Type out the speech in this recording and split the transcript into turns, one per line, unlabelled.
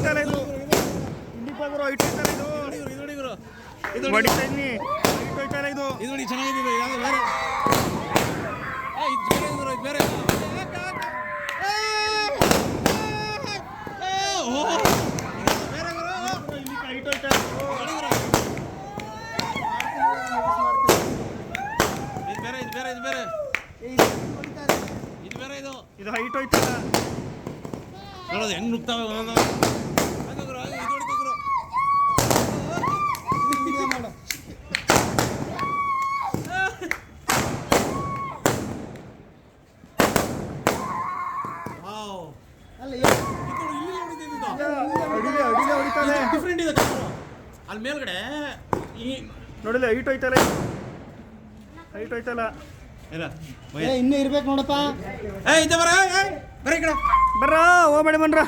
ಹೋಯ್ತಲ್ಲ ಇದು. ಹಿಂದಿಗೆ ಹೋಗ್ರು ಹೈಟ್ ಹೋಯ್ತಲ್ಲ ಇದು. ಹೊಡಿತಾ ಇದ್ದೀನಿ. ಹೈಟ್ ಹೋಯ್ತಲ್ಲ ಇದು.
ಇದು ನೋಡಿ ಚೆನ್ನಾಗಿದೆ. ಯಾವ್ದು ಬೇರೆ ಇದು ಬೇರೆ
ಇದು ಹೈಟ್ ಹೋಯ್ತಲ್ಲ
ನೋಡೋದು ಹೆಂಗ್ ನುಗ್ತಾವೆ ಒಂದೊಂದು. ಡಿಫ್ರೆಂಟ್ ಇದೆ ಅಲ್ಲಿ ಮೇಲ್ಗಡೆ
ನೋಡಿಲ್ಲ ಹೈಟ್ ಹೋಯ್ತಲ್ಲ ಹೈಟ್ ಹೋಯ್ತಲ್ಲ
ಇನ್ನೂ ಇರ್ಬೇಕು ನೋಡಪ್ಪ.
ಬರ ಈ ಕಡೆ
ಬರ್ರ ಹೋಗ್ಬೇಡಿ ಬನ್ರ.